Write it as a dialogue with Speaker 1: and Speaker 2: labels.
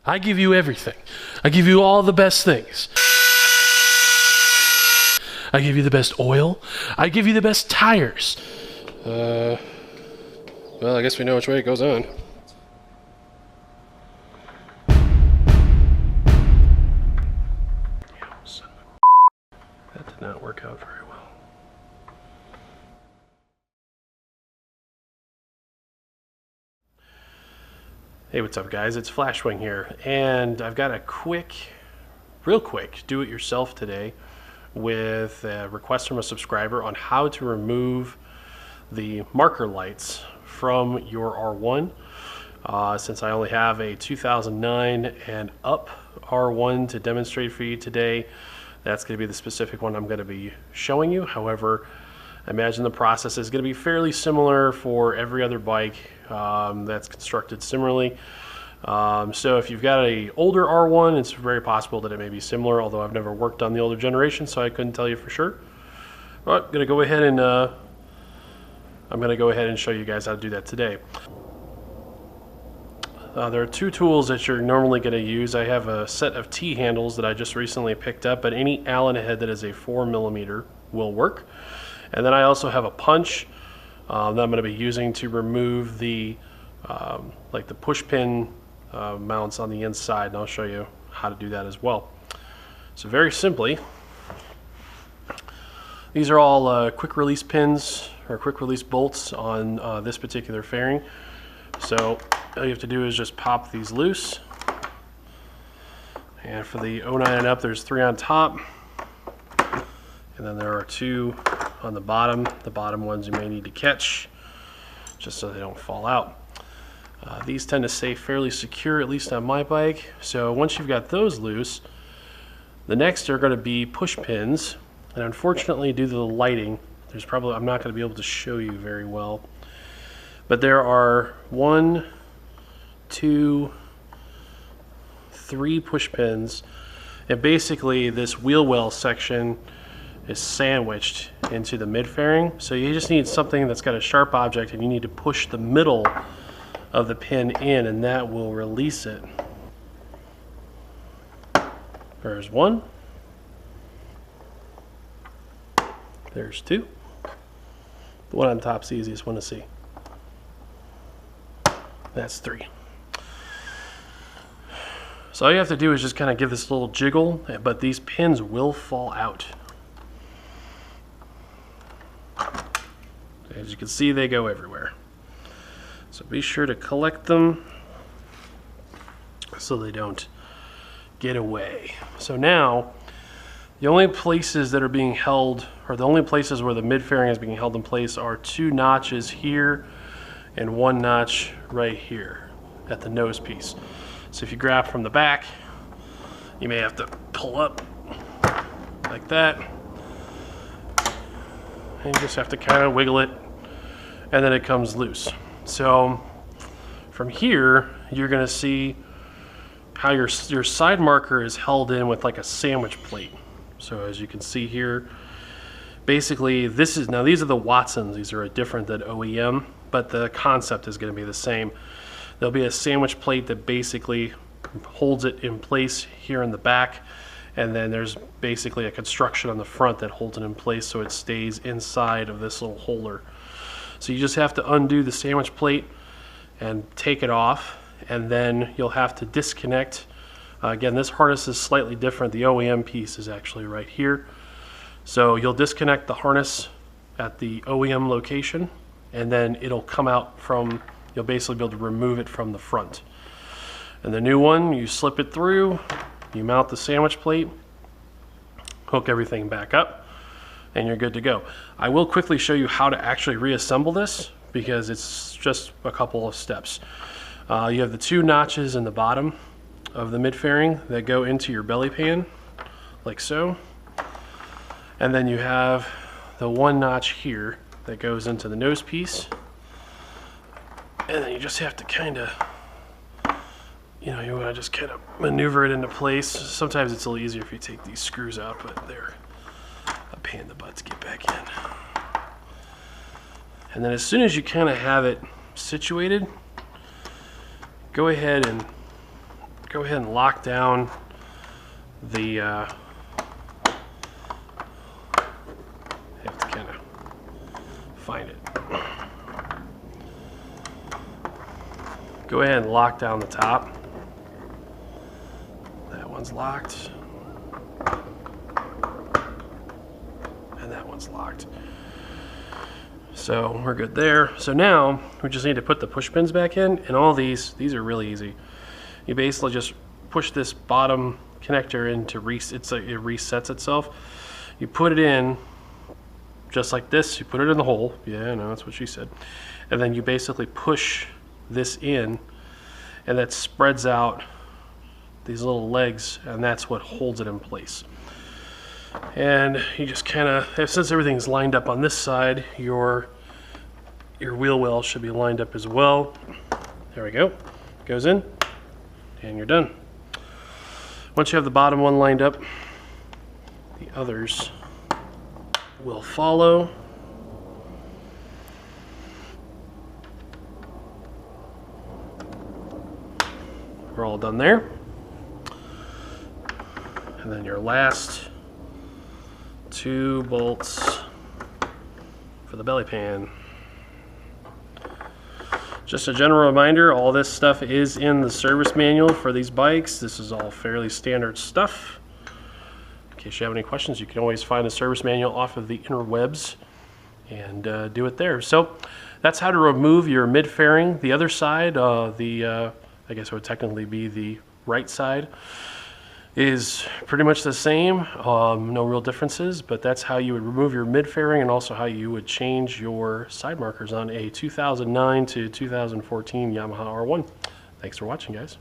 Speaker 1: I give you everything. I give you all the best things. I give you the best oil. I give you the best tires. Well, I guess we know which way it goes on. That did not work out very well. Hey, what's up guys? It's Flashwing here, and I've got a real quick do-it-yourself today with a request from a subscriber on how to remove the marker lights from your R1. Since I only have a 2009 and up R1 to demonstrate for you today, that's going to be the specific one I'm going to be showing you. However, I imagine the process is going to be fairly similar for every other bike that's constructed similarly. So if you've got an older R1, it's very possible that it may be similar, although I've never worked on the older generation, so I couldn't tell you for sure. But I'm going to go ahead and show you guys how to do that today. There are two tools that you're normally going to use. I have a set of T-handles that I just recently picked up, but any Allen head that is a 4mm will work. And then I also have a punch that I'm going to be using to remove the like the push pin mounts on the inside, and I'll show you how to do that as well. So very simply, these are all quick release pins or quick release bolts on this particular fairing. So all you have to do is just pop these loose, and for the 09 and up there's 3 on top, and then there are 2 on the bottom. The bottom ones you may need to catch just so they don't fall out. These tend to stay fairly secure, at least on my bike. So once you've got those loose, the next are going to be push pins, and unfortunately due to the lighting, I'm not going to be able to show you very well, but there are 1, 2, 3 push pins, and basically this wheel well section is sandwiched into the mid fairing. So you just need something that's got a sharp object, and you need to push the middle of the pin in, and that will release it. There's 1. There's 2. The one on top's the easiest one to see. That's 3. So all you have to do is just kind of give this a little jiggle, but these pins will fall out. As you can see, they go everywhere. So be sure to collect them so they don't get away. So now, the only places that are being held, or the only places where the mid fairing is being held in place, are 2 notches here and 1 notch right here at the nose piece. So if you grab from the back, you may have to pull up like that, and you just have to kind of wiggle it, and then it comes loose. So from here, you're going to see how your side marker is held in with like a sandwich plate. So as you can see here, basically these are the Watsons. These are different than OEM, but the concept is going to be the same. There'll be a sandwich plate that basically holds it in place here in the back, and then there's basically a construction on the front that holds it in place so it stays inside of this little holder. So you just have to undo the sandwich plate and take it off, and then you'll have to disconnect. Again, this harness is slightly different. The OEM piece is actually right here. So you'll disconnect the harness at the OEM location, and then it'll come out you'll basically be able to remove it from the front. And the new one, you slip it through, you mount the sandwich plate, hook everything back up, and you're good to go. I will quickly show you how to actually reassemble this, because it's just a couple of steps. You have the 2 notches in the bottom of the mid fairing that go into your belly pan, like so. And then you have the 1 notch here that goes into the nose piece. And then you just have to kind of, you want to just kind of maneuver it into place. Sometimes it's a little easier if you take these screws out, but they're a pain in the butt to get back in. And then as soon as you kind of have it situated, go ahead and go ahead and lock down the, you have to kind of find it. Go ahead and lock down the top. That one's locked. And that one's locked. So we're good there. So now we just need to put the push pins back in, and all these are really easy. You basically just push this bottom connector into it resets itself. You put it in just like this. You put it in the hole. Yeah, I know, that's what she said. And then you basically push this in, and that spreads out these little legs, and that's what holds it in place. And you just kind of, since everything's lined up on this side, your wheel well should be lined up as well. There we go. Goes in, and you're done. Once you have the bottom one lined up, the others will follow. We're all done there. And then your last 2 bolts for the belly pan. Just a general reminder, all this stuff is in the service manual for these bikes. This is all fairly standard stuff. In case you have any questions, you can always find the service manual off of the interwebs and do it there. So that's how to remove your mid fairing. The other side, I guess it would technically be the right side, is pretty much the same. No real differences, but that's how you would remove your mid fairing, and also how you would change your side markers on a 2009 to 2014 Yamaha R1. Thanks for watching, guys.